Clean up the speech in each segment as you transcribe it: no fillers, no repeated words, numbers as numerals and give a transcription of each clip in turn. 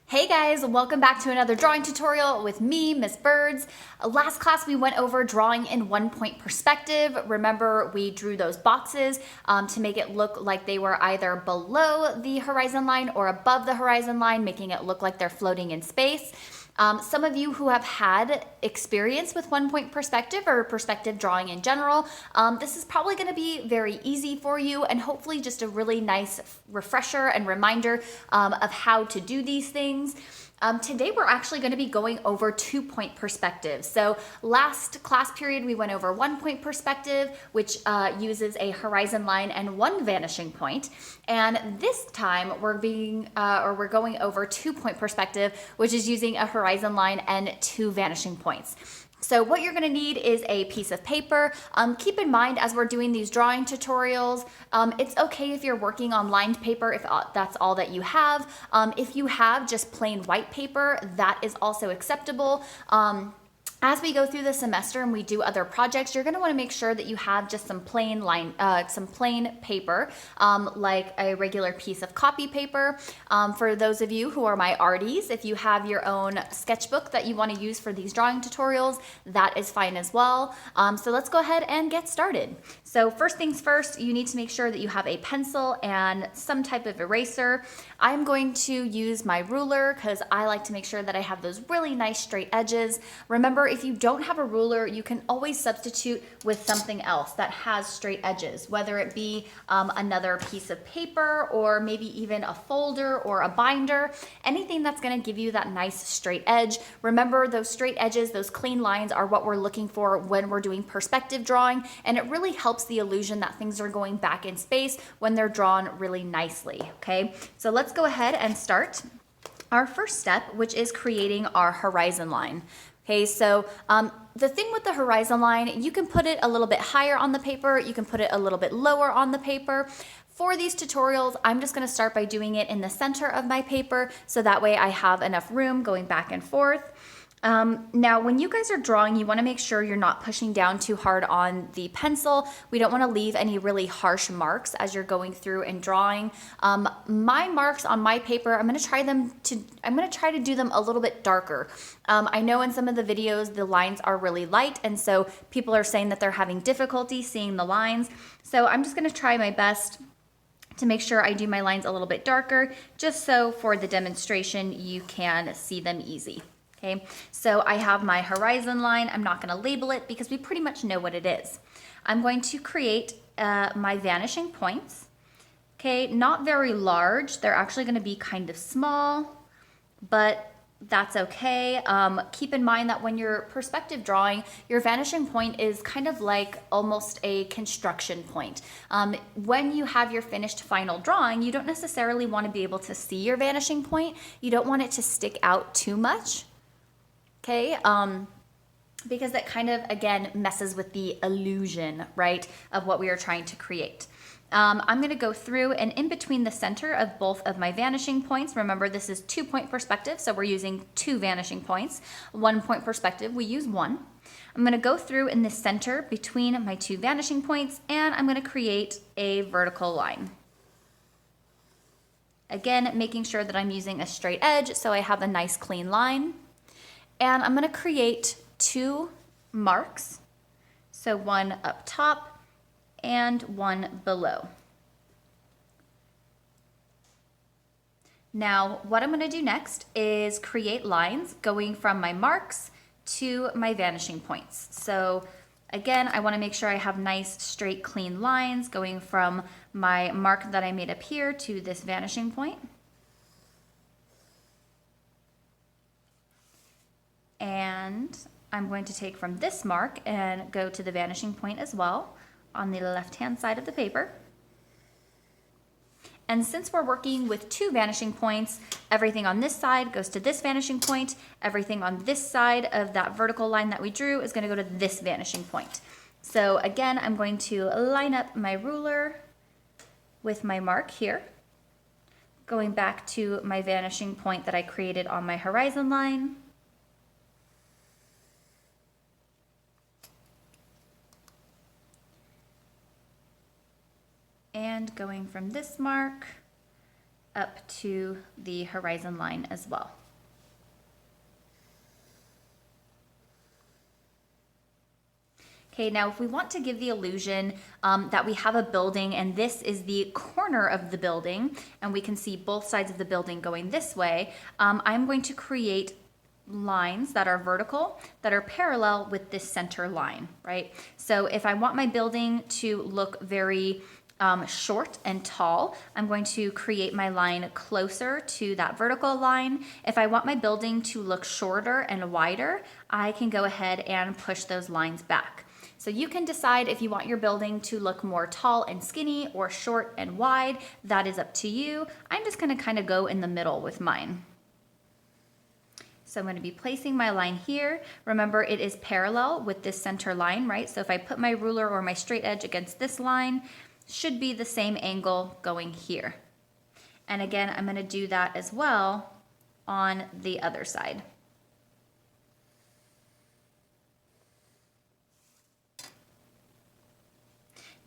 Hey guys, welcome back to another drawing tutorial with me, Miss Birds. Last class we went over drawing in 1-point perspective. Remember we drew those boxes to make it look like they were either below the horizon line or above the horizon line, making it look like they're floating in space. Some of you who have had experience with 1-point perspective or perspective drawing in general, this is probably going to be very easy for you and hopefully just a really nice refresher and reminder of how to do these things. Today we're actually going to be going over 2-point perspective. So last class period we went over 1-point perspective, which uses a horizon line and one vanishing point. And this time we're going over 2-point perspective, which is using a horizon line and two vanishing points. So what you're gonna need is a piece of paper. Keep in mind as we're doing these drawing tutorials, it's okay if you're working on lined paper if that's all that you have. If you have just plain white paper, that is also acceptable. As we go through the semester and we do other projects, you're going to want to make sure that you have just some plain paper, like a regular piece of copy paper. For those of you who are my arties, if you have your own sketchbook that you want to use for these drawing tutorials, that is fine as well. So let's go ahead and get started. So first things first, you need to make sure that you have a pencil and some type of eraser. I'm going to use my ruler because I like to make sure that I have those really nice straight edges. Remember, if you don't have a ruler, you can always substitute with something else that has straight edges, whether it be another piece of paper or maybe even a folder or a binder, anything that's going to give you that nice straight edge. Remember, those straight edges, those clean lines are what we're looking for when we're doing perspective drawing, and it really helps the illusion that things are going back in space when they're drawn really nicely, okay? So let's go ahead and start our first step, which is creating our horizon line. Okay, so the thing with the horizon line, you can put it a little bit higher on the paper, you can put it a little bit lower on the paper. For these tutorials, I'm just gonna start by doing it in the center of my paper, so that way I have enough room going back and forth. Now, when you guys are drawing, you want to make sure you're not pushing down too hard on the pencil. We don't want to leave any really harsh marks as you're going through and drawing. My marks on my paper, I'm going to try to do them a little bit darker. I know in some of the videos the lines are really light, and so people are saying that they're having difficulty seeing the lines. So I'm just going to try my best to make sure I do my lines a little bit darker, just so for the demonstration you can see them easy. Okay, so I have my horizon line. I'm not going to label it because we pretty much know what it is. I'm going to create my vanishing points. Okay, not very large. They're actually going to be kind of small, but that's okay. Keep in mind that when you're perspective drawing, your vanishing point is kind of like almost a construction point. When you have your finished final drawing, you don't necessarily want to be able to see your vanishing point. You don't want it to stick out too much. Okay, because that kind of, again, messes with the illusion, right, of what we are trying to create. I'm going to go through and in between the center of both of my vanishing points. Remember, this is 2-point perspective, so we're using 2 vanishing points. 1-point perspective, we use 1. I'm going to go through in the center between my 2 vanishing points, and I'm going to create a vertical line. Again, making sure that I'm using a straight edge so I have a nice clean line. And I'm going to create 2 marks, so one up top and one below. Now, what I'm going to do next is create lines going from my marks to my vanishing points. So again, I want to make sure I have nice, straight, clean lines going from my mark that I made up here to this vanishing point. And I'm going to take from this mark and go to the vanishing point as well on the left-hand side of the paper. And since we're working with 2 vanishing points, everything on this side goes to this vanishing point. Everything on this side of that vertical line that we drew is going to go to this vanishing point. So again, I'm going to line up my ruler with my mark here, going back to my vanishing point that I created on my horizon line. And going from this mark up to the horizon line as well. Okay, now if we want to give the illusion that we have a building and this is the corner of the building and we can see both sides of the building going this way, I'm going to create lines that are vertical that are parallel with this center line, right? So if I want my building to look very short and tall, I'm going to create my line closer to that vertical line. If I want my building to look shorter and wider, I can go ahead and push those lines back. So you can decide if you want your building to look more tall and skinny or short and wide. That is up to you. I'm just going to kind of go in the middle with mine. So I'm going to be placing my line here. Remember, it is parallel with this center line, right? So if I put my ruler or my straight edge against this line, should be the same angle going here. And again, I'm going to do that as well on the other side.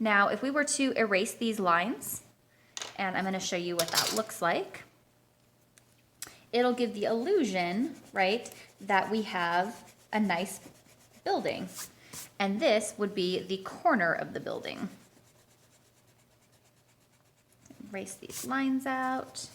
Now, if we were to erase these lines, and I'm going to show you what that looks like, it'll give the illusion, right, that we have a nice building. And this would be the corner of the building. Erase these lines out.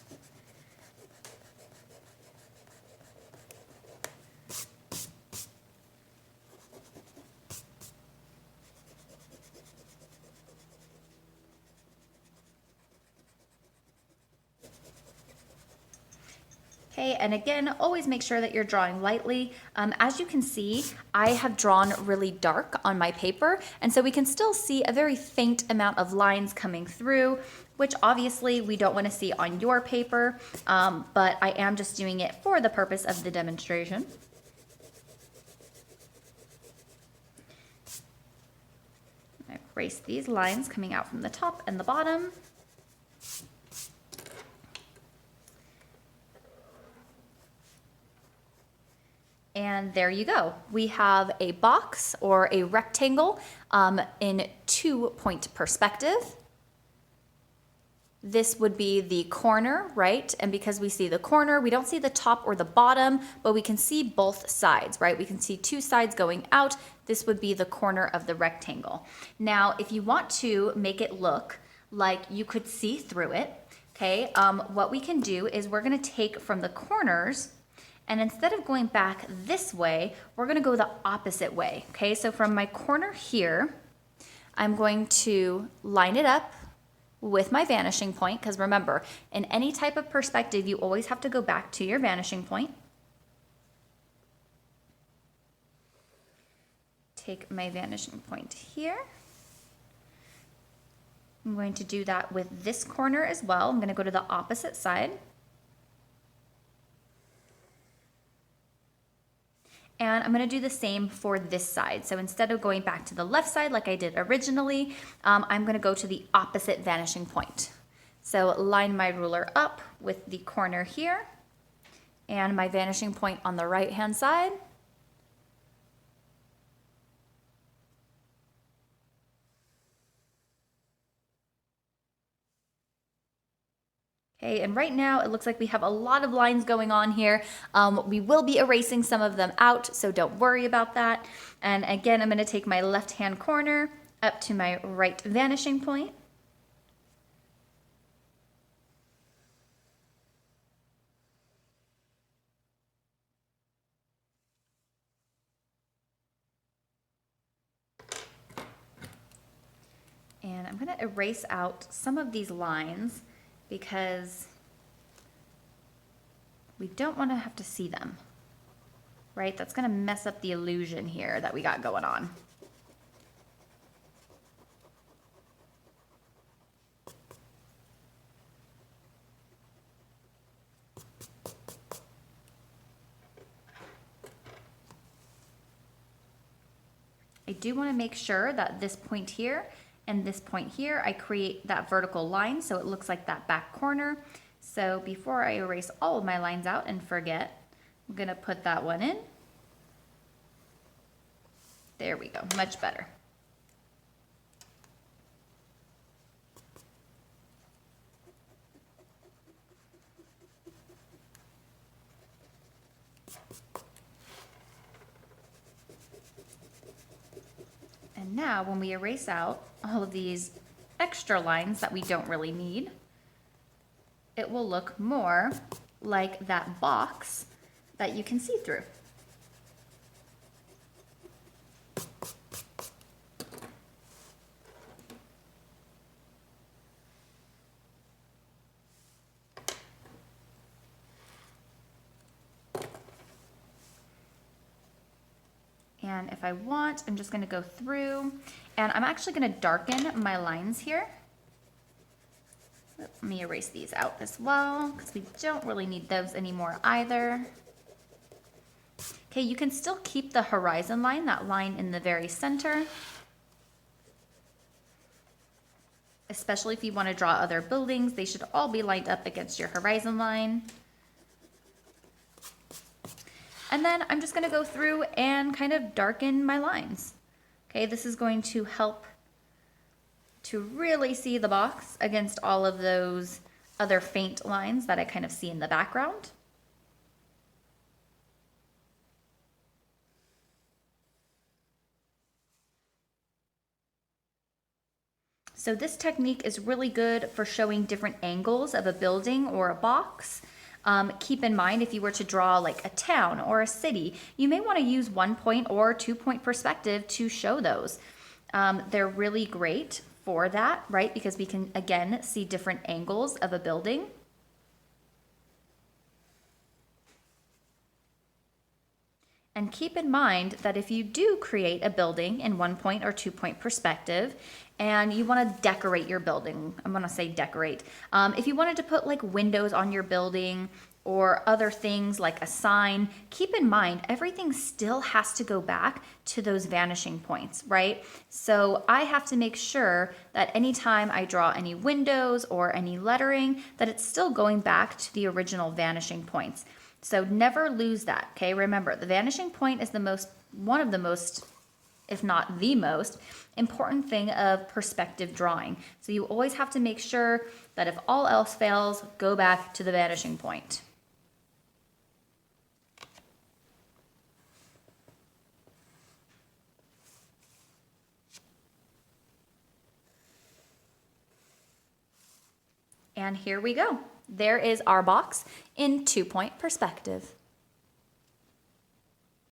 Okay, and again, always make sure that you're drawing lightly. As you can see, I have drawn really dark on my paper, and so we can still see a very faint amount of lines coming through, which obviously we don't want to see on your paper, but I am just doing it for the purpose of the demonstration. I erase these lines coming out from the top and the bottom. And there you go. We have a box or a rectangle in 2-point perspective. This would be the corner, right? And because we see the corner, we don't see the top or the bottom, but we can see both sides, right? We can see two sides going out. This would be the corner of the rectangle. Now, if you want to make it look like you could see through it, okay, what we can do is we're gonna take from the corners, and instead of going back this way, we're gonna go the opposite way, okay? So from my corner here, I'm going to line it up with my vanishing point, because remember, in any type of perspective, you always have to go back to your vanishing point. Take my vanishing point here. I'm going to do that with this corner as well. I'm gonna go to the opposite side. And I'm gonna do the same for this side. So instead of going back to the left side like I did originally, I'm gonna go to the opposite vanishing point. So line my ruler up with the corner here and my vanishing point on the right-hand side. Okay, and right now it looks like we have a lot of lines going on here. We will be erasing some of them out, so don't worry about that. And again, I'm going to take my left-hand corner up to my right vanishing point. And I'm going to erase out some of these lines because we don't want to have to see them, right? That's going to mess up the illusion here that we got going on. I do want to make sure that this point here and this point here, I create that vertical line so it looks like that back corner. So before I erase all of my lines out and forget, I'm gonna put that one in. There we go, much better. now when we erase out all of these extra lines that we don't really need, it will look more like that box that you can see through. And if I want, I'm just gonna go through and I'm actually gonna darken my lines here. Let me erase these out as well because we don't really need those anymore either. Okay, you can still keep the horizon line, that line in the very center, especially if you want to draw other buildings. They should all be lined up against your horizon line. And then I'm just going to go through and kind of darken my lines. Okay, this is going to help to really see the box against all of those other faint lines that I kind of see in the background. So this technique is really good for showing different angles of a building or a box. Keep in mind, if you were to draw like a town or a city, you may want to use 1-point or 2-point perspective to show those. They're really great for that, right? Because we can, again, see different angles of a building. And keep in mind that if you do create a building in 1-point or 2-point perspective and you want to decorate your building, I'm going to say decorate. If you wanted to put like windows on your building or other things like a sign, keep in mind everything still has to go back to those vanishing points, right? So I have to make sure that anytime I draw any windows or any lettering, that it's still going back to the original vanishing points. So never lose that, okay? Remember, the vanishing point is one of the most, if not the most, important thing of perspective drawing. So you always have to make sure that if all else fails, go back to the vanishing point. And here we go. There is our box in 2-point perspective.